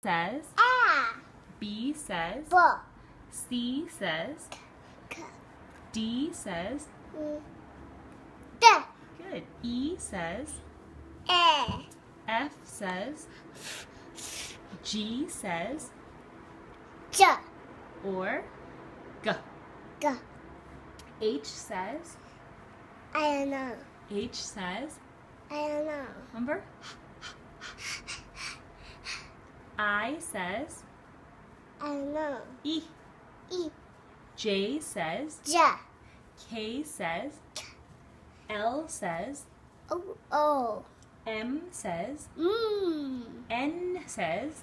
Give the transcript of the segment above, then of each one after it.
says, A. B says, B. C says, K. D says, D. good. E says, A. F says, G says, J. or G. G. H says, I don't know. H says, I don't know. remember? I says, I don't know. E. E. J says, J. K says, L says, O. O. M says, Mm. N says,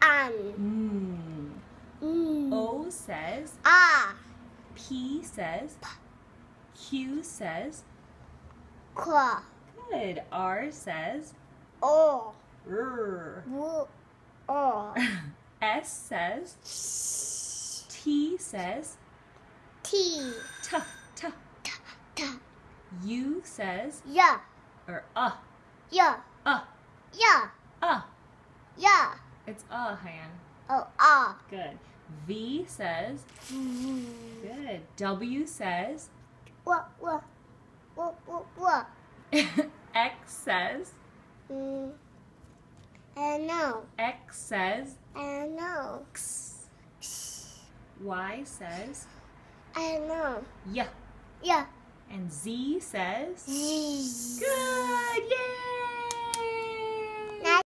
An. Mm. O says, A. P says, Q says, Q. good. R says, O. R. W. O. S says, T says, T. T, T. T. U says, Yeah. or Yeah. Yeah. Yeah. It's Han. Oh. A. Good. V says, good. W says, What? What? What? What? What? X says, I don't know. X says, I don't know. X. Y says, I don't know. yeah. Yeah. And Z says, Z. good, yay!